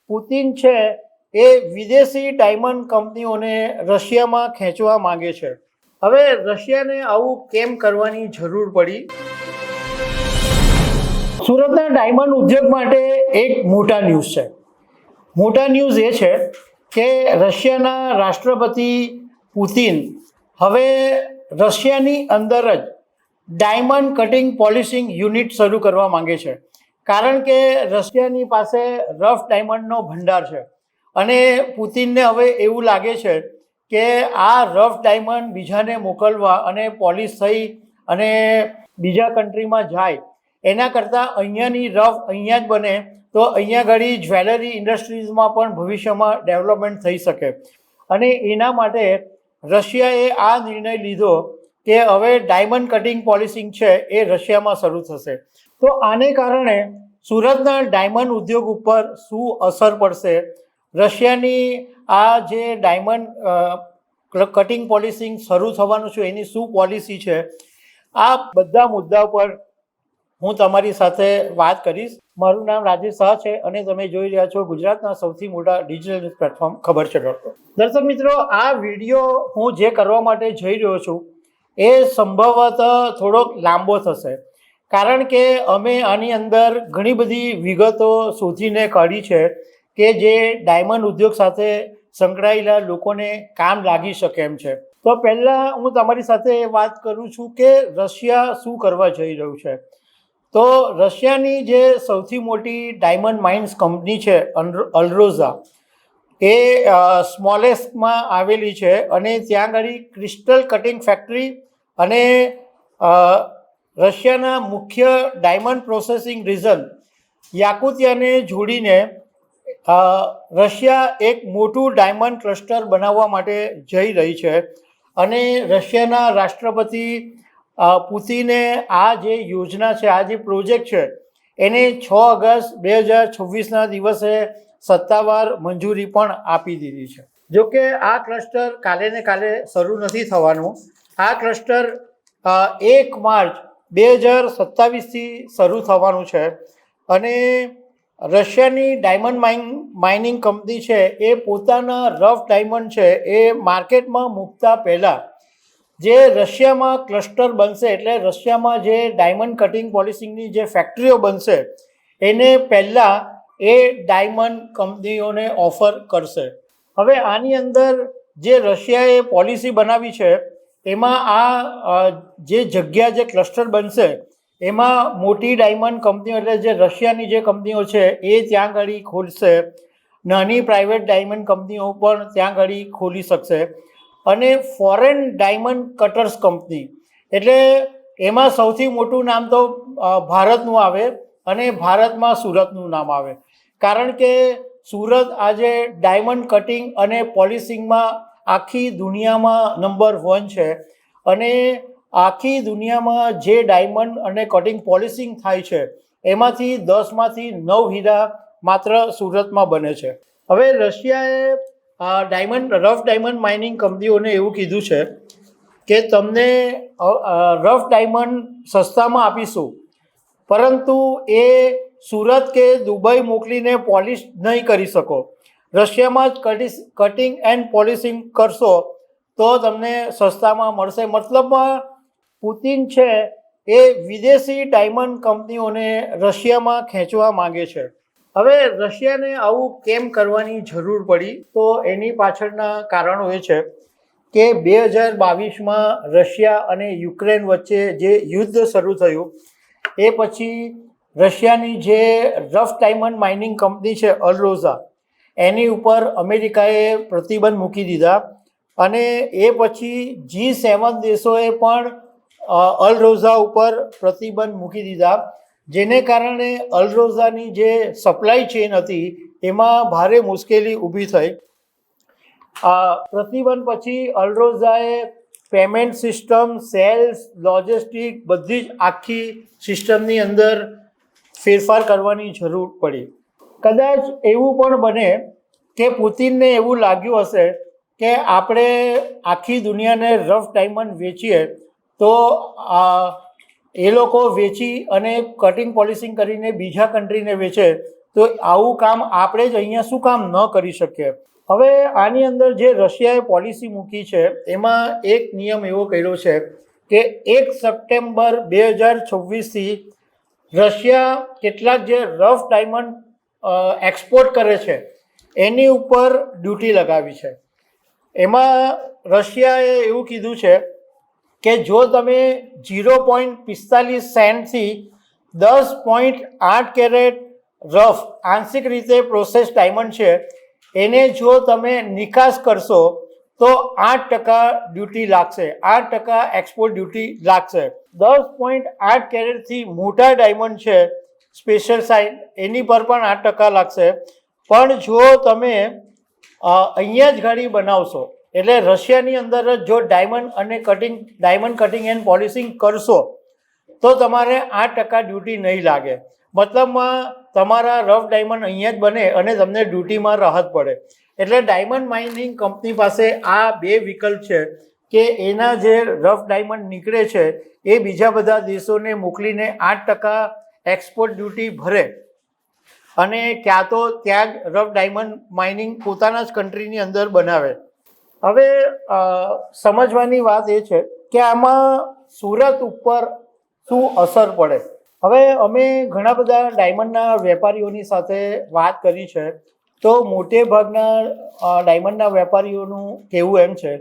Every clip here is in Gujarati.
પુતિન છે એ વિદેશી ડાયમંડ કંપનીઓને રશિયામાં ખેંચવા માંગે છે. હવે રશિયાને આવું કેમ કરવાની જરૂર પડી? સુરતના ડાયમંડ ઉદ્યોગ માટે એક મોટા ન્યૂઝ છે. મોટા ન્યૂઝ એ છે કે રશિયાના રાષ્ટ્રપતિ પુતિન હવે રશિયાની અંદર જ ડાયમંડ કટિંગ પોલિશિંગ યુનિટ શરૂ કરવા માંગે છે. કારણ કે રશિયાની પાસે રફ ડાયમંડનો ભંડાર છે અને પુતિનને હવે એવું લાગે છે કે આ રફ ડાયમંડ બીજાને મોકલવા અને પોલિશ થઈ અને બીજા કન્ટ્રીમાં જાય એના કરતાં અહીંયાની રફ અહીંયા જ બને તો અહીંયા ઘડી જ્વેલરી ઇન્ડસ્ટ્રીઝમાં પણ ભવિષ્યમાં ડેવલપમેન્ટ થઈ શકે. અને એના માટે રશિયાએ આ નિર્ણય લીધો કે હવે ડાયમંડ કટિંગ પોલિશિંગ છે એ રશિયામાં શરૂ થશે. તો આને કારણે સુરતના ડાયમંડ ઉદ્યોગ ઉપર શું અસર પડશે, રશિયાની આ જે ડાયમંડ કટિંગ પોલિશિંગ શરૂ થવાનું છે એની શું પોલિસી છે, આ બધા મુદ્દા પર હું તમારી સાથે વાત કરીશ. મારું નામ રાજેશ શાહ છે અને તમે જોઈ રહ્યા છો ગુજરાતના સૌથી મોટા ડિજિટલ ન્યૂઝ પ્લેટફોર્મ ખબર છે ડોટ. દર્શક મિત્રો, આ વિડીયો હું જે કરવા માટે જઈ રહ્યો છું એ સંભવતઃ થોડોક લાંબો થશે, કારણ કે અમે આની અંદર ઘણી બધી વિગતો શોધીને કાઢી છે કે જે ડાયમંડ ઉદ્યોગ સાથે સંકળાયેલા લોકોને કામ લાગી શકે એમ છે. તો પહેલાં હું તમારી સાથે વાત કરું છું કે રશિયા શું કરવા જઈ રહ્યું છે. તો રશિયાની જે સૌથી મોટી ડાયમંડ માઇન્સ કંપની છે અલરોઝા, એ સ્મોલેસ્કમાં આવેલી છે અને ત્યાં આગળ ક્રિસ્ટલ કટિંગ ફેક્ટરી અને રશિયાના મુખ્ય ડાયમંડ પ્રોસેસિંગ રિજન યાકુતિયાને જોડીને રશિયા એક મોટું ડાયમંડ ક્લસ્ટર બનાવવા માટે જઈ રહી છે. અને રશિયાના રાષ્ટ્રપતિ પુતિને આ જે યોજના છે, આ જે પ્રોજેક્ટ છે એને 6 ઓગસ્ટ 2026ના દિવસે સત્તાવાર મંજૂરી પણ આપી દીધી છે. જોકે આ ક્લસ્ટર કાલે ને કાલે શરૂ નથી થવાનું. આ ક્લસ્ટર 1 માર્ચ 2027થી શરૂ થવાનું છે. અને રશિયાની ડાયમંડ માઇનિંગ કંપની છે એ પોતાના રફ ડાયમંડ છે એ માર્કેટમાં મૂકતા પહેલાં જે રશિયામાં ક્લસ્ટર બનશે, એટલે રશિયામાં જે ડાયમંડ કટિંગ પોલિશિંગની જે ફેક્ટરીઓ બનશે એને પહેલાં એ ડાયમંડ કંપનીઓને ઓફર કરશે. હવે આની અંદર જે રશિયાએ પોલિસી બનાવી છે એમાં આ જે જગ્યા જે ક્લસ્ટર બનશે એમાં મોટી ડાયમંડ કંપનીઓ એટલે જે રશિયાની જે કંપનીઓ છે એ ત્યાં આગળ ખોલશે, નાની પ્રાઇવેટ ડાયમંડ કંપનીઓ પણ ત્યાં આગળ ખોલી શકશે. અને ફોરેન ડાયમંડ કટર્સ કંપની એટલે એમાં સૌથી મોટું નામ તો ભારતનું આવે અને ભારતમાં સુરતનું નામ આવે, કારણ કે સુરત આજે ડાયમંડ કટિંગ અને પોલિશિંગમાં આખી દુનિયામાં નંબર 1 છે. અને આખી દુનિયામાં જે ડાયમંડ અને કટિંગ પોલિશિંગ થાય છે એમાંથી 10માંથી 9 હીરા માત્ર સુરતમાં બને છે. હવે રશિયાએ રફ ડાયમંડ માઇનિંગ કંપનીઓને એવું કીધું છે કે તમને રફ ડાયમંડ સસ્તામાં આપીશું, પરંતુ એ સુરત કે દુબઈ મોકલીને પોલિશ નહીં કરી શકો. રશિયામાં જ કટિંગ એન્ડ પોલિશિંગ કરશો તો તમને સસ્તામાં મળશે. મતલબમાં પુતિન છે એ વિદેશી ડાયમંડ કંપનીઓને રશિયામાં ખેંચવા માંગે છે. હવે રશિયાને આવું કેમ કરવાની જરૂર પડી? તો એની પાછળના કારણો એ છે કે 2022માં રશિયા અને યુક્રેન વચ્ચે જે યુદ્ધ શરૂ થયું એ પછી રશિયાની જે રફ ડાયમંડ માઇનિંગ કંપની છે અલરોઝા, એની ઉપર અમેરિકાએ પ્રતિબંધ મૂકી દીધા. અને એ પછી G7 દેશોએ પણ અલરોઝા ઉપર પ્રતિબંધ મૂકી દીધા, જેને કારણે અલરોઝાની જે સપ્લાય ચેઇન હતી એમાં ભારે મુશ્કેલી ઊભી થઈ. પ્રતિબંધ પછી અલરોઝાએ પેમેન્ટ સિસ્ટમ, સેલ્સ, લોજિસ્ટિક બધી જ આખી સિસ્ટમની અંદર ફેરફાર કરવાની જરૂર પડી. કદાચ એવું પણ બને કે પુતિનને એવું લાગ્યું હશે કે આપણે આખી દુનિયાને રફ ડાયમંડ વેચીએ તો એ લોકો વેચી અને કટિંગ પોલિશિંગ કરીને બીજા કન્ટ્રીને વેચે તો આવું કામ આપણે જ અહીંયા શું કામ ન કરી શકીએ? હવે આની અંદર જે રશિયાએ પોલિસી મૂકી છે એમાં એક નિયમ એવો કર્યો છે કે 1 સપ્ટેમ્બર 2026થી રશિયા કેટલાક જે રફ ડાયમંડ એક્સપોર્ટ કરે છે એની ઉપર ડ્યુટી લગાવી છે. એમાં રશિયાએ એવું કીધું છે કે જો તમે 0.45 સેન્ટથી 10.8 કેરેટ રફ આંશિક રીતે પ્રોસેસ ડાયમંડ છે એને જો તમે નિકાસ કરશો તો 8% ડ્યુટી લાગશે, 8% એક્સપોર્ટ ડ્યુટી લાગશે. 10.8 કેરેટથી મોટા ડાયમંડ છે સ્પેશિયલ સાઇઝ એની પર પણ 8% લાગશે. પણ જો તમે અહીંયા જ ગાડી બનાવશો એટલે રશિયાની અંદર જ જો ડાયમંડ કટિંગ એન્ડ પોલિશિંગ કરશો તો તમારે 8% ડ્યુટી નહીં લાગે. મતલબમાં તમારા રફ ડાયમંડ અહીંયા જ બને અને તમને ડ્યુટીમાં રાહત પડે. એટલે ડાયમંડ માઇનિંગ કંપની પાસે આ બે વિકલ્પ છે કે એના જે રફ ડાયમંડ નીકળે છે એ બીજા બધા દેશોને મોકલીને 8% એક્સપોર્ટ ડ્યુટી ભરે અને ક્યાં તો ત્યાં જ રફ ડાયમંડ માઇનિંગ પોતાના જ કન્ટ્રીની અંદર બનાવે. હવે સમજવાની વાત એ છે કે આમાં સુરત ઉપર શું અસર પડે. હવે અમે ઘણા બધા ડાયમંડના વેપારીઓની સાથે વાત કરી છે તો મોટે ભાગના ડાયમંડના વેપારીઓનું કહેવું એમ છે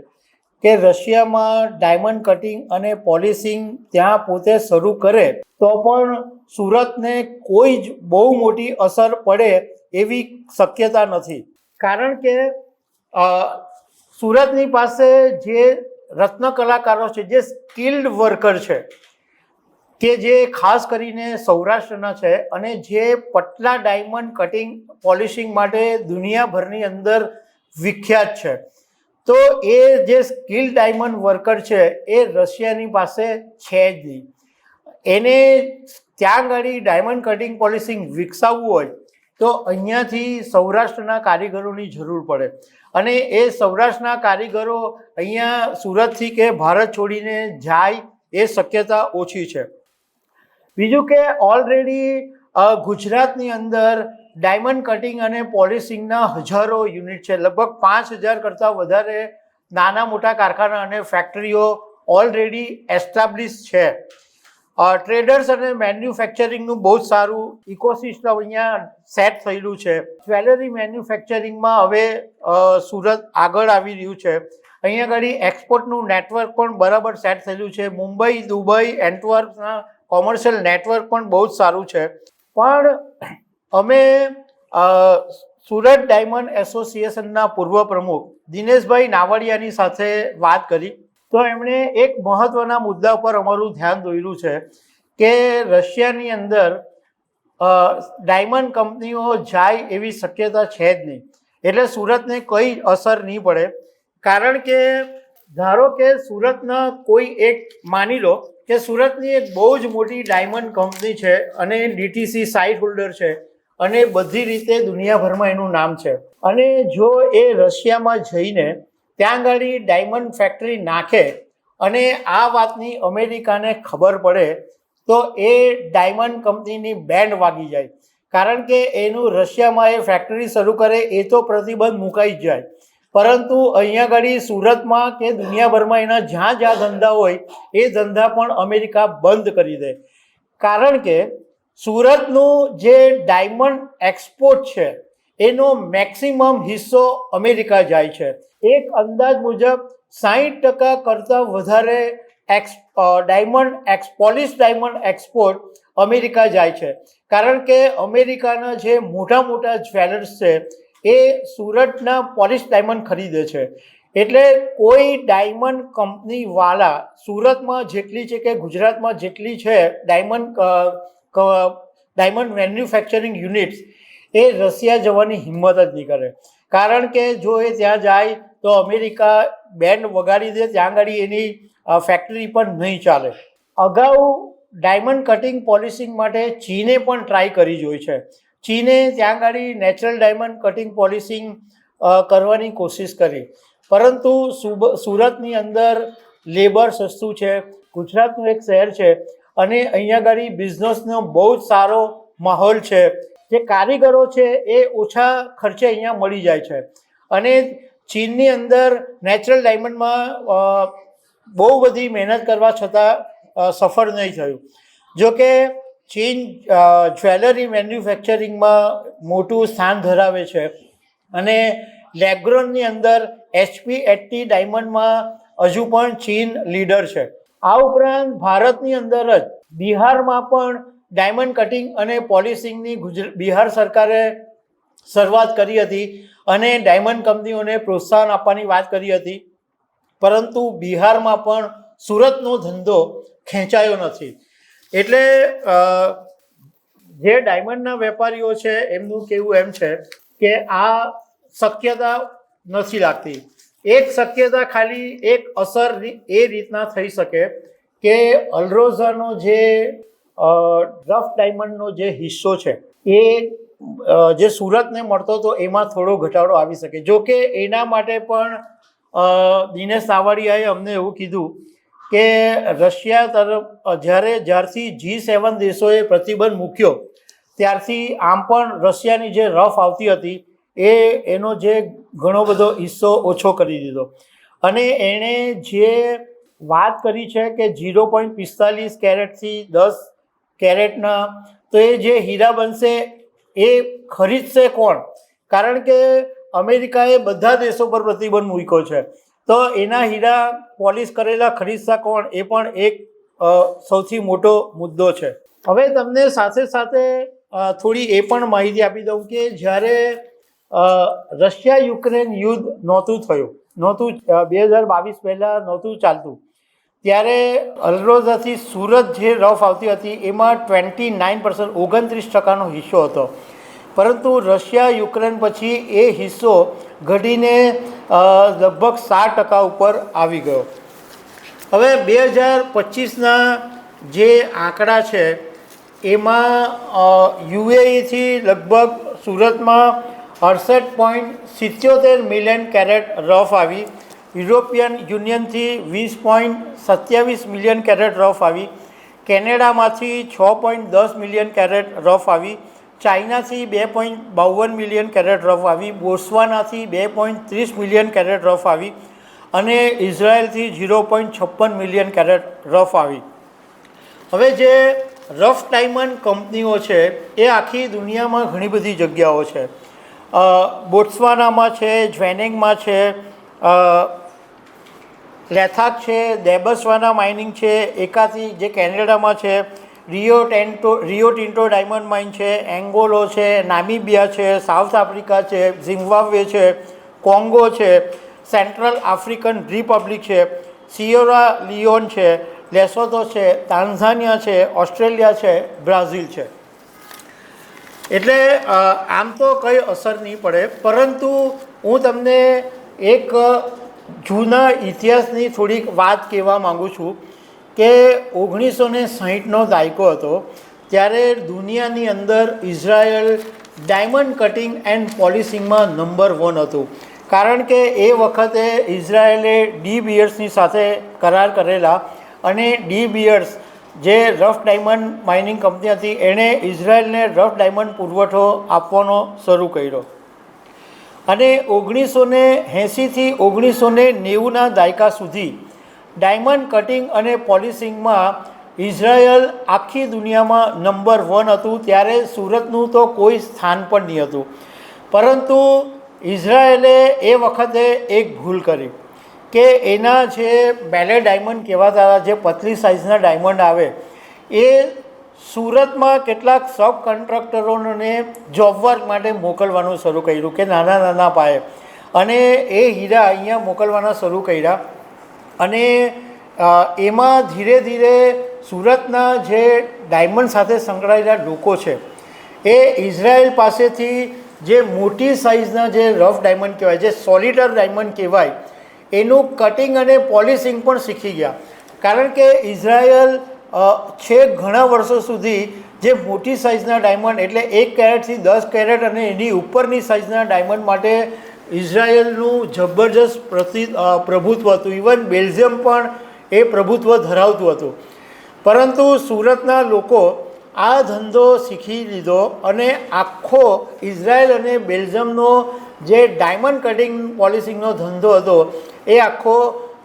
કે રશિયામાં ડાયમંડ કટિંગ અને પોલિશિંગ ત્યાં પોતે શરૂ કરે તો પણ સુરતને કોઈ જ બહુ મોટી અસર પડે એવી શક્યતા નથી. કારણ કે સુરતની પાસે જે રત્ન કલાકારો છે, જે સ્કિલ્ડ વર્કર છે કે જે ખાસ કરીને સૌરાષ્ટ્રના છે અને જે પટલા ડાયમંડ કટિંગ પોલિશિંગ માટે દુનિયાભરની અંદર વિખ્યાત છે, તો એ જે સ્કિલ્ડ ડાયમંડ વર્કર છે એ રશિયાની પાસે છે જ નહીં. એને ત્યાં આગળ ડાયમંડ કટિંગ પોલિશિંગ વિકસાવવું હોય તો અહીંયાથી સૌરાષ્ટ્રના કારીગરોની જરૂર પડે અને એ સૌરાષ્ટ્રના કારીગરો અહીંયા સુરતથી કે ભારત છોડીને જાય એ શક્યતા ઓછી છે. બીજું કે ઓલરેડી ગુજરાતની અંદર ડાયમંડ કટિંગ અને પોલિશિંગના હજારો યુનિટ છે. લગભગ 5000 કરતાં વધારે નાના મોટા કારખાના અને ફેક્ટરીઓ ઓલરેડી એસ્ટાબ્લિશ છે. ટ્રેડર્સ અને મેન્યુફેક્ચરિંગનું બહુ જ સારું ઇકોસિસ્ટમ અહીંયા સેટ થયેલું છે. જ્વેલરી મેન્યુફેક્ચરિંગમાં હવે સુરત આગળ આવી રહ્યું છે. અહીંયા આગળ એક્સપોર્ટનું નેટવર્ક પણ બરાબર સેટ થયેલું છે. મુંબઈ, દુબઈ, એન્ટવર્પના કોમર્શિયલ નેટવર્ક પણ બહુ જ સારું છે. પણ અમે સુરત ડાયમંડ એસોસિએશનના પૂર્વ પ્રમુખ દિનેશભાઈ નાવડિયાની સાથે વાત કરી તો એમણે એક મહત્ત્વના મુદ્દા પર અમારું ધ્યાન દોર્યું છે કે રશિયાની અંદર ડાયમંડ કંપનીઓ જાય એવી શક્યતા છે જ નહીં. એટલે સુરતને કોઈ અસર નહીં પડે. કારણ કે ધારો કે સુરતના કોઈ એક માની લો કે સુરતની એક બહુ જ મોટી ડાયમંડ કંપની છે અને ડીટીસી સાઇટ હોલ્ડર છે અને બધી રીતે દુનિયાભરમાં એનું નામ છે અને જો એ રશિયામાં જઈને ત્યાં આગળ ડાયમંડ ફેક્ટરી નાખે અને આ વાતની અમેરિકાને ખબર પડે તો એ ડાયમંડ કંપનીની બેન્ડ વાગી જાય. કારણ કે એનું રશિયામાં એ ફેક્ટરી શરૂ કરે એ તો પ્રતિબંધ મુકાઈ જ જાય, પરંતુ અહીંયા આગળ સુરતમાં કે દુનિયાભરમાં એના જ્યાં જ્યાં ધંધા હોય એ ધંધા પણ અમેરિકા બંધ કરી દે. કારણ કે સુરતનું જે ડાયમંડ એક્સપોર્ટ છે એનો મેક્સિમમ હિસ્સો અમેરિકા જાય છે. એક અંદાજ મુજબ 60% કરતાં વધારે પોલિશ ડાયમંડ એક્સપોર્ટ અમેરિકા જાય છે. કારણ કે અમેરિકાના જે મોટા મોટા જ્વેલર્સ છે એ સુરતના પોલિશ ડાયમંડ ખરીદે છે. એટલે કોઈ ડાયમંડ કંપનીવાળા સુરતમાં જેટલી છે કે ગુજરાતમાં જેટલી છે ડાયમંડ મેન્યુફેક્ચરિંગ યુનિટ્સ એ રશિયા જવાની હિંમત જ નહીં કરે. કારણ કે જો એ ત્યાં જાય તો અમેરિકા બેન્ડ વગાડી દે, ત્યાં આગળ એની ફેક્ટરી પણ નહીં ચાલે. અગાઉ ડાયમંડ કટિંગ પોલિશિંગ માટે ચીને પણ ટ્રાય કરી જોઈ છે. ચીને ત્યાં આગળ નેચરલ ડાયમંડ કટિંગ પોલિશિંગ કરવાની કોશિશ કરી, પરંતુ સુરતની અંદર લેબર સસ્તું છે, ગુજરાતનું એક શહેર છે અને અહીંયા આગળ બિઝનેસનો બહુ જ સારો માહોલ છે. જે કારીગરો છે એ ઓછા ખર્ચે અહીંયા મળી જાય છે. અને ચીનની અંદર નેચરલ ડાયમંડમાં બહુ બધી મહેનત કરવા છતાં સફળ નહીં થયું. જો કે ચીન જ્વેલરી મેન્યુફેક્ચરિંગમાં મોટું સ્થાન ધરાવે છે અને લેબ્રોનની અંદર HP80 ડાયમંડમાં હજુ પણ ચીન લીડર છે. આ ઉપરાંત ભારતની અંદર જ બિહારમાં પણ ડાયમંડ કટિંગ અને પોલિશિંગની બિહાર સરકારે શરૂઆત કરી હતી અને ડાયમંડ કંપનીઓને પ્રોત્સાહન આપવાની વાત કરી હતી, પરંતુ બિહારમાં પણ સુરતનો ધંધો ખેંચાયો નથી. એટલે જે ડાયમંડના વેપારીઓ છે એમનું કહેવું એમ છે કે આ શક્યતા નથી લાગતી. એક શક્યતા ખાલી એક અસર એ રીતના થઈ શકે કે અલરોઝાનો જે રફ ડાયમંડનો જે હિસ્સો છે એ જે સુરતને મળતો હતો એમાં થોડો ઘટાડો આવી શકે. જો કે એના માટે પણ દિનેશ સાવડિયાએ અમને એવું કીધું કે રશિયા તરફ જ્યારથી G7 દેશોએ પ્રતિબંધ મૂક્યો ત્યારથી આમ પણ રશિયાની જે રફ આવતી હતી એનો જે ઘણો બધો હિસ્સો ઓછો કરી દીધો. અને એણે જે વાત કરી છે કે 0.45 કેરેટથી 10 કેરેટના, તો એ જે હીરા બનશે એ ખરીદશે કોણ? કારણ કે અમેરિકાએ બધા દેશો પર પ્રતિબંધ મૂક્યો છે, તો એના હીરા પોલિશ કરેલા ખરીદશે કોણ? એ પણ એક સૌથી મોટો મુદ્દો છે. હવે તમને સાથે સાથે થોડી એ પણ માહિતી આપી દઉં કે જ્યારે રશિયા યુક્રેન યુદ્ધ નહોતું 2022 પહેલાં નહોતું ચાલતું, ત્યારે અલરોઝાથી સુરત જે રફ આવતી હતી એમાં 29% હિસ્સો હતો. પરંતુ રશિયા યુક્રેન પછી એ હિસ્સો ઘટીને લગભગ 7% ઉપર આવી ગયો. હવે 2025ના જે આંકડા છે એમાં UAEથી લગભગ સુરતમાં 68.77 મિલિયન કેરેટ રફ આવી, યુરોપિયન યુનિયનથી 20.27 મિલિયન કેરેટ રફ આવી, કેનેડામાંથી 6.10 મિલિયન કેરેટ રફ આવી, ચાઇનાથી 2.52 મિલિયન કેરેટ રફ આવી, બોત્સવાનાથી 2.30 મિલિયન કેરેટ રફ આવી અને ઇઝરાયલથી 0.56 મિલિયન કેરેટ રફ આવી. હવે જે રફ ડાયમંડ કંપનીઓ છે એ આખી દુનિયામાં ઘણી બધી જગ્યાઓ છે. બોત્સવાનામાં છે, જ્વેનિંગમાં છે, લેથાક છે, ડેબસવાના માઇનિંગ છે, એકાથી જે કેનેડામાં છે, રિયો ટિન્ટો ડાયમંડ માઇન છે, એંગોલો છે, નામીબિયા છે, સાઉથ આફ્રિકા છે, ઝિમ્બાબ્વે છે, કોંગો છે, સેન્ટ્રલ આફ્રિકન રિપબ્લિક છે, સિયેરા લિયોન છે, લેસોથો છે, તાન્ઝાનિયા છે, ઓસ્ટ્રેલિયા છે, બ્રાઝિલ છે. એટલે આમ તો કંઈ અસર નહીં પડે, પરંતુ હું તમને એક જૂના ઇતિહાસની થોડીક વાત કહેવા માગું છું કે 1960નો દાયકો હતો ત્યારે દુનિયાની અંદર ઇઝરાયલ ડાયમંડ કટિંગ એન્ડ પોલિશિંગમાં નંબર 1 હતું. કારણ કે એ વખતે ઇઝરાયલે ડી બીયર્સની સાથે કરાર કરેલા અને ડી બીયર્સ જે રફ ડાયમંડ માઇનિંગ કંપની હતી એણે ઇઝરાયલને રફ ડાયમંડ પુરવઠો આપવાનો શરૂ કર્યો. અને 1980થી 1990ના દાયકા સુધી ડાયમંડ કટિંગ અને પોલિશિંગમાં ઇઝરાયલ આખી દુનિયામાં નંબર 1 હતું. ત્યારે સુરતનું તો કોઈ સ્થાન પણ નહીં હતું. પરંતુ ઇઝરાયલે એ વખતે એક ભૂલ કરી કે એના જે બેલે ડાયમંડ કહેવાતા, જે પતલી સાઇઝના ડાયમંડ આવે, એ સુરતમાં કેટલાક સબ કોન્ટ્રાક્ટરોને જોબ વર્ક માટે મોકલવાનું શરૂ કર્યું કે નાના નાના પાયે, અને એ હીરા અહીંયા મોકલવાના શરૂ કર્યા. અને એમાં ધીરે ધીરે સુરતના જે ડાયમંડ સાથે સંકળાયેલા લોકો છે એ ઇઝરાયલ પાસેથી જે મોટી સાઇઝના જે રફ ડાયમંડ કહેવાય, જે સોલિટર ડાયમંડ કહેવાય, એનું કટિંગ અને પોલિશિંગ પણ શીખી ગયા. કારણ કે ઇઝરાયલ છેક ઘણા વર્ષો સુધી જે મોટી સાઇઝના ડાયમંડ એટલે 1 કેરેટથી 10 કેરેટ અને એની ઉપરની સાઇઝના ડાયમંડ માટે ઇઝરાયલનું જબરજસ્ત પ્રભુત્વ હતું. ઇવન બેલ્જિયમ પણ એ પ્રભુત્વ ધરાવતું હતું. પરંતુ સુરતના લોકો આ ધંધો શીખી લીધો અને આખો ઇઝરાયલ અને બેલ્જિયમનો જે ડાયમંડ કટિંગ પોલિશિંગનો ધંધો હતો એ આખો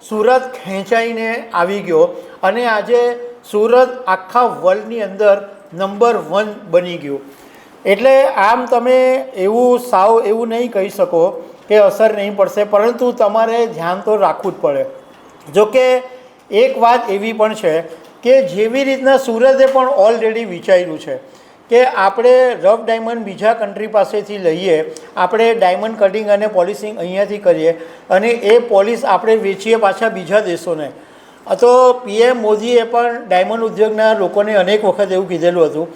સુરત ખેંચાઈને આવી ગયો અને આજે સુરત આખા વર્લ્ડની અંદર નંબર 1 બની ગયું. એટલે આમ તમે એવું નહીં કહી શકો કે અસર નહીં પડશે, પરંતુ તમારે ધ્યાન તો રાખવું જ પડે. જોકે એક વાત એવી પણ છે કે જેવી રીતના સુરતે પણ ઓલરેડી વિચાર્યું છે કે આપણે રફ ડાયમંડ બીજા કન્ટ્રી પાસેથી લઈએ, આપણે ડાયમંડ કટિંગ અને પોલિશિંગ અહીંયાથી કરીએ અને એ પોલિશ આપણે વેચીએ પાછા બીજા દેશોને. તો PM મોદીએ પણ ડાયમંડ ઉદ્યોગના લોકોને અનેક વખત એવું કીધેલું હતું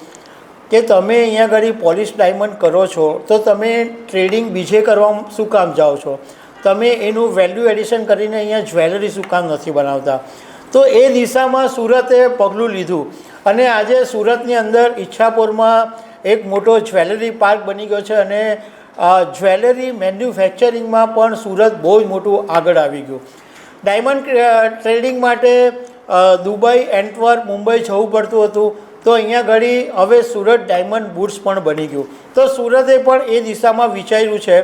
કે તમે અહીંયા આગળ પોલિશ ડાયમંડ કરો છો તો તમે ટ્રેડિંગ બીજે કરવા શું કામ જાઓ છો, તમે એનું વેલ્યુ એડિશન કરીને અહીંયા જ્વેલરી શું કામ નથી બનાવતા. તો એ દિશામાં સુરતે પગલું લીધું અને આજે સુરતની અંદર ઈચ્છાપુરમાં એક મોટો જ્વેલરી પાર્ક બની ગયો છે અને જ્વેલરી મેન્યુફેક્ચરિંગમાં પણ સુરત બહુ જ મોટું આગળ આવી ગયું. ડાયમંડ ટ્રેડિંગ માટે દુબઈ, એન્ટવર્પ, મુંબઈ જવું પડતું હતું, તો અહીંયા ઘડી હવે સુરત ડાયમંડ બુટ્સ પણ બની ગયું. તો સુરતે પણ એ દિશામાં વિચાર્યું છે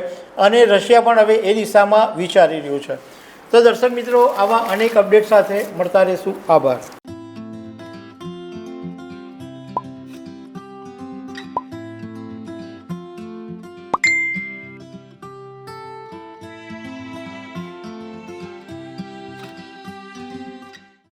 અને રશિયા પણ હવે એ દિશામાં વિચારી રહ્યું છે. તો દર્શક મિત્રો, આવા અનેક અપડેટ સાથે મળતા રહીશું. આભાર.